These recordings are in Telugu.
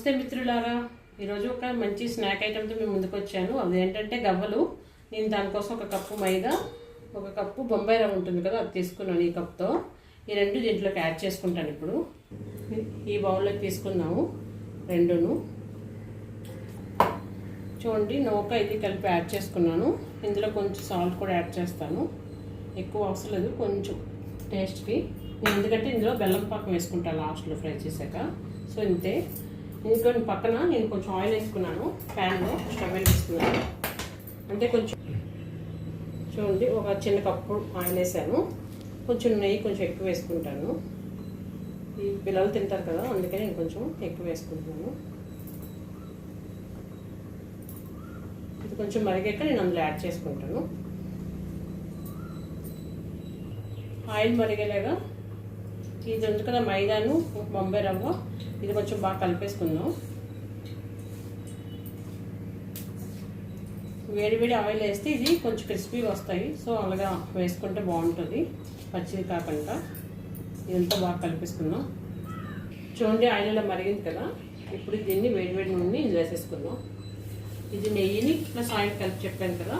నమస్తే మిత్రులారా, ఈరోజు ఒక మంచి స్నాక్ ఐటెంతో మేము ముందుకు వచ్చాను. అది ఏంటంటే గవ్వలు. నేను దానికోసం ఒక కప్పు మైదా, ఒక కప్పు బొంబాయి రవ్వ ఉంటుంది కదా, అది తీసుకున్నాను. ఈ కప్తో ఈ రెండు దీంట్లోకి యాడ్ చేసుకుంటాను. ఇప్పుడు ఈ బౌల్లోకి తీసుకున్నాము రెండును. చూడండి, నూక ఇది కలిపి యాడ్ చేసుకున్నాను. ఇందులో కొంచెం సాల్ట్ కూడా యాడ్ చేస్తాను. ఎక్కువ అవసరం లేదు, కొంచెం టేస్ట్కి. ఎందుకంటే ఇందులో బెల్లం పాకం వేసుకుంటాను లాస్ట్లో ఫ్రై చేశాక. సో ఇంతే. ఇంకో పక్కన నేను కొంచెం ఆయిల్ వేసుకున్నాను. ప్యాన్లో స్టవ్ వేసుకున్నాను. అంటే కొంచెం చూడండి, ఒక చిన్న కప్పు ఆయిల్ వేసాను. కొంచెం నెయ్యి కొంచెం ఎక్కువ వేసుకుంటాను. ఈ పిల్లలు తింటారు కదా, అందుకని నేను కొంచెం ఎక్కువ వేసుకుంటున్నాను. ఇది కొంచెం మరిగాక నేను అందులో యాడ్ చేసుకుంటాను. ఆయిల్ మరిగేలాగా ఇది ఉంది కదా, మైదాను బొంబాయి రవ్వ, ఇది కొంచెం బాగా కలిపేసుకుందాం. వేడి ఆయిల్ వేస్తే ఇది కొంచెం క్రిస్పీగా వస్తాయి. సో అలాగా వేసుకుంటే బాగుంటుంది, పచ్చిది కాకుండా. ఇదంతా బాగా కలిపేసుకుందాం. చూడండి, ఆయిల్ ఇలా మరిగింది కదా. ఇప్పుడు దీన్ని వేడి నూనె ఇందులో వేసేసుకుందాం. ఇది నెయ్యిని ప్లస్ ఆయిల్ కలిపి చెప్పాను కదా,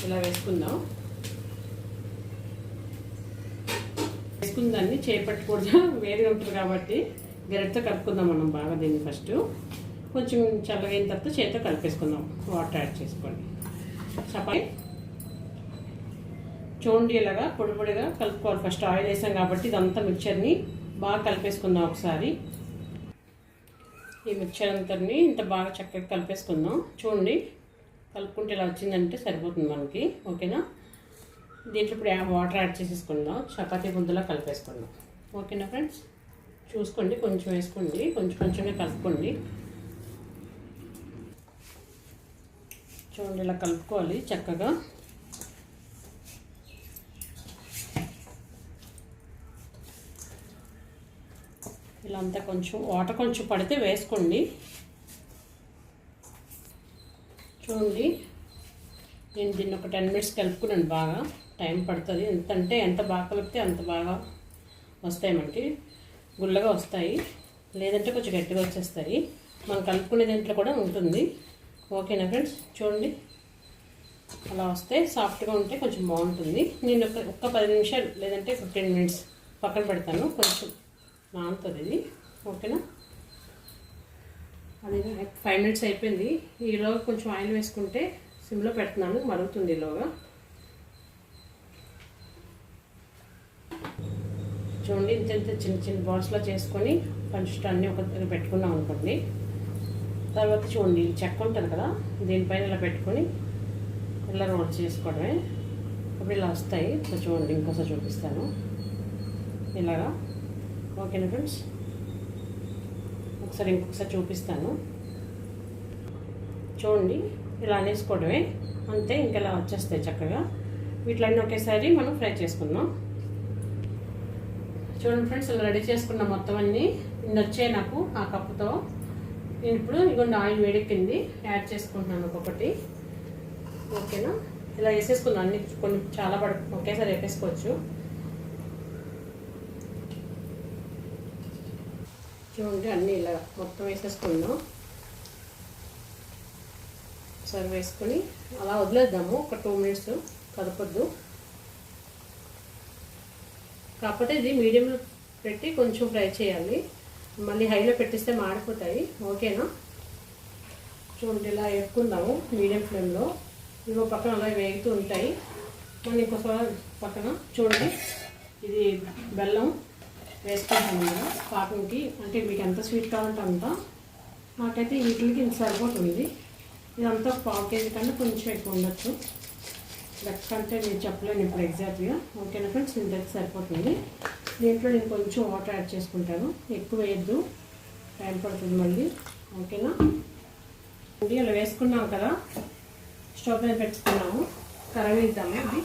ఇలా వేసుకుందాం. వేసుకున్న దాన్ని చేపట్టకూడదు, వేడిగా ఉంటుంది కాబట్టి గరిటతో కలుపుకుందాం మనం బాగా. దీన్ని ఫస్ట్ కొంచెం చల్లగైన తర్వాత చేతితో కలిపేసుకుందాం. వాటర్ యాడ్ చేసుకోండి. చపాతి చూడండి, ఇలాగా పొడిగా కలుపుకోవాలి. ఫస్ట్ ఆయిల్ వేసాం కాబట్టి ఇదంతా మిక్చర్ని బాగా కలిపేసుకుందాం ఒకసారి. ఈ మిక్చర్ అంతని ఇంత బాగా చక్కగా కలిపేసుకుందాం. చూడండి, కలుపుకుంటే ఇలా వచ్చిందంటే సరిపోతుంది మనకి. ఓకేనా? దీంట్లో ఇప్పుడు వాటర్ యాడ్ చేసేసుకుందాం. చపాతీ ముద్దలా కలిపేసుకుందాం. ఓకేనా ఫ్రెండ్స్? చూసుకోండి, కొంచెం వేసుకోండి, కొంచెంగా కలుపుకోండి. చూడండి, ఇలా కలుపుకోవాలి చక్కగా. ఇలా అంతా కొంచెం వాటర్ కొంచెం పడితే వేసుకోండి. చూడండి, నేను దీన్ని ఒక 10 minutes కలుపుకున్నాను. బాగా టైం పడుతుంది. ఎంత బాగా కలిపితే అంత బాగా వస్తాయి మనకి, గుల్లగా వస్తాయి. లేదంటే కొంచెం గట్టిగా వచ్చేస్తాయి. మనం కలుపుకునే దీంట్లో కూడా ఉంటుంది. ఓకేనా ఫ్రెండ్స్? చూడండి, అలా వస్తే సాఫ్ట్గా ఉంటే కొంచెం బాగుంటుంది. నేను ఒక్క 10 నిమిషాలు లేదంటే 15 minutes పక్కన పెడతాను. కొంచెం నానుతుంది ఇది. ఓకేనా? అది 5 minutes అయిపోయింది. ఈలోగా కొంచెం ఆయిల్ వేసుకుంటే సిమ్లో పెడుతున్నాను, మరుగుతుంది ఈలోగా. చూడండి, ఇంత చిన్న బాల్స్లో చేసుకొని ఫస్ట్ అన్నీ ఒక దగ్గర పెట్టుకున్నాం అనుకోండి. తర్వాత చూడండి, చెక్క ఉంటుంది కదా, దీనిపైన ఇలా పెట్టుకొని ఇలా రోల్ చేసుకోవడమే. అప్పుడు ఇలా వస్తాయి. చూడండి, ఇంకోసారి చూపిస్తాను ఇలాగా. ఓకేనా ఫ్రెండ్స్? ఇంకొకసారి చూపిస్తాను. చూడండి, ఇలా అనేసుకోవడమే, అంతే. ఇంకెలా వచ్చేస్తాయి చక్కగా. వీటిలన్నీ ఒకేసారి మనం ఫ్రై చేసుకుందాం. చూడండి ఫ్రెండ్స్, ఇలా రెడీ చేసుకున్నాం మొత్తం అన్నీ. ఇన్ని వచ్చాయి నాకు ఆ కప్పుతో. నేను ఇప్పుడు ఇదిగోండి, ఆయిల్ వేడెక్కింది, యాడ్ చేసుకుంటున్నాను ఒక్కొక్కటి. ఓకేనా? ఇలా వేసేసుకుందాం అన్ని. కొన్ని చాలా ఒకేసారి వేసేసుకోవచ్చు. చూడండి, అన్నీ ఇలా మొత్తం వేసేసుకుందాం. ఒకసారి వేసుకొని అలా వదిలేద్దాము ఒక 2 minutes, కదపొద్దు. కాకపోతే ఇది మీడియంలో పెట్టి కొంచెం ఫ్రై చేయాలి. మళ్ళీ హైలో పెట్టిస్తే మాడిపోతాయి. ఓకేనా? చూడండి, ఇలా వేసుకుందాము మీడియం ఫ్లేమ్లో. ఇంకో పక్కన అలా వేగుతూ ఉంటాయి. మళ్ళీ ఇంకోసారి పక్కన చూడండి, ఇది బెల్లం వేసుకుంటాము కదా పాకంకి. అంటే మీకు ఎంత స్వీట్ కావాలంటే అంత. నాకైతే వీటికి ఇంత సరిపోతుంది. ఇదంతా 1/4 kg కన్నా కొంచెం ఎక్కువ ఉండొచ్చు. లెక్క అంటే నేను చెప్పలేను ఇప్పుడు ఎగ్జాక్ట్గా. ఓకేనా ఫ్రెండ్స్? ఇంతైతే సరిపోతుంది. దీంట్లో నేను కొంచెం వాటర్ యాడ్ చేసుకుంటాను. ఎక్కువ వేయద్దు, టైం పడుతుంది మళ్ళీ. ఓకేనా? ఇలా వేసుకున్నాం కదా, స్టవ్ పైన పెట్టుకున్నాము. కరవేద్దాము. ఇది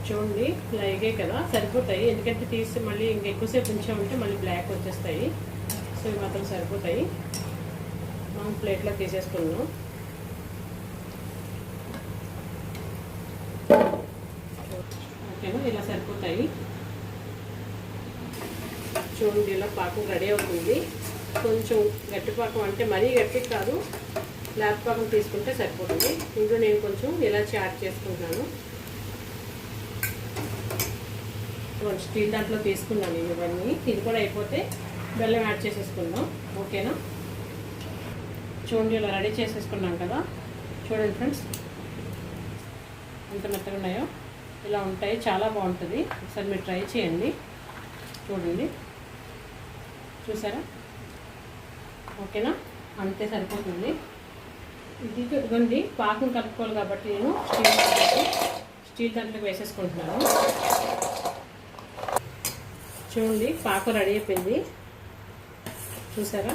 చూడండి, ఇలా వేగే కదా, సరిపోతాయి. ఎందుకంటే తీసి మళ్ళీ ఇంకెక్కువసేపు ఉంచామంటే మళ్ళీ బ్లాక్ వచ్చేస్తాయి. సో ఇవి మాత్రం సరిపోతాయి. మనం ప్లేట్లో తీసేసుకున్నాం. ఓకేనా? ఇలా సరిపోతాయి. చూడండి ఇలా పాకం రెడీ అవుతుంది. కొంచెం గట్టి పాకం అంటే మరీ గట్టి కాదు, లేత పాకం తీసుకుంటే సరిపోతుంది. ఇంట్లో నేను కొంచెం ఇలాచి యాడ్ చేసుకుంటున్నాను. స్టీల్ దాంట్లో తీసుకున్నాను ఇవన్నీ. ఇది కూడా అయిపోతే బెల్లం యాడ్ చేసేసుకుందాం. ఓకేనా? చూడండి ఇలా రెడీ చేసేసుకున్నాం కదా. చూడండి ఫ్రెండ్స్ ఎంత మెత్తగా ఉన్నాయో. ఇలా ఉంటాయి, చాలా బాగుంటుంది. ఒకసారి మీరు ట్రై చేయండి. చూడండి, చూసారా? ఓకేనా? అంతే సరిపోతుంది. ఇది ఇదిగోండి పాకం కలుపుకోవాలి కాబట్టి నేను స్టీల్ దాంట్లోకి వేసేసుకుంటున్నాను. చూడండి పాకం రెడీ అయిపోయింది, చూసారా?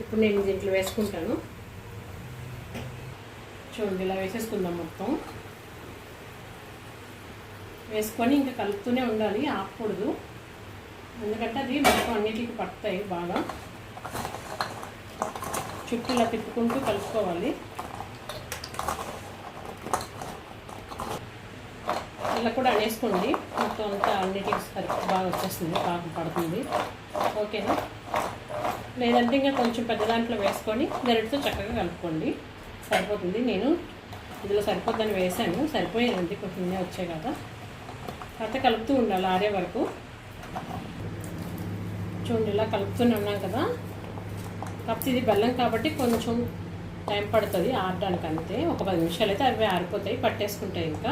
ఇప్పుడు నేను దీంట్లో వేసుకుంటాను. చూడండి ఇలా వేసేసుకుందాం. మొత్తం వేసుకొని ఇంకా కలుపుతూనే ఉండాలి, ఆపకూడదు. ఎందుకంటే అది మొత్తం అన్నిటికీ పడతాయి బాగా. చుట్టూ ఇలా తిప్పుకుంటూ కలుపుకోవాలి. ఇలా కూడా అనేసుకోండి, మొత్తం అంతా అన్నిటికీ బాగా వచ్చేస్తుంది, బాగా పడుతుంది. ఓకేనా? లేదంటే ఇంకా కొంచెం పెద్ద దాంట్లో వేసుకొని గరిటతో చక్కగా కలుపుకోండి, సరిపోతుంది. నేను ఇందులో సరిపోద్దని వేసాను, సరిపోయేది కొంచెం వచ్చాయి కదా. కాకపోతే కలుపుతూ ఉండాలి ఆరే వరకు. చూడండి ఇలా కలుపుతూనే ఉన్నాం కదా. కాకపోతే ఇది బెల్లం కాబట్టి కొంచెం టైం పడుతుంది ఆరడానికి, అంతే. ఒక 10 నిమిషాలు అయితే అవి ఆరిపోతాయి, పట్టేసుకుంటాయి. ఇంకా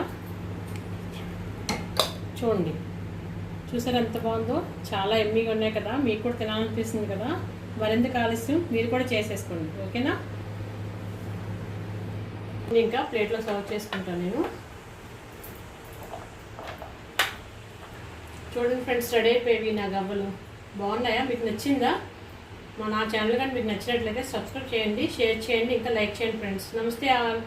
చూడండి, చూసారు ఎంత బాగుందో. చాలా ఎమ్మీగా ఉన్నాయి కదా. మీకు కూడా తినాలనిపిస్తుంది కదా. మరింత ఆలస్యం, మీరు కూడా చేసేసుకోండి. ఓకేనా? ఇంకా ప్లేట్లో సర్వ్ చేసుకుంటాను నేను. చూడండి ఫ్రెండ్స్, రెడీ అయిపోయేవి నా గవ్వలు. బాగున్నాయా? మీకు నచ్చిందా? నా ఛానల్ కానీ మీకు నచ్చినట్లయితే సబ్స్క్రైబ్ చేయండి, షేర్ చేయండి, ఇంకా లైక్ చేయండి ఫ్రెండ్స్. నమస్తే ఆల్.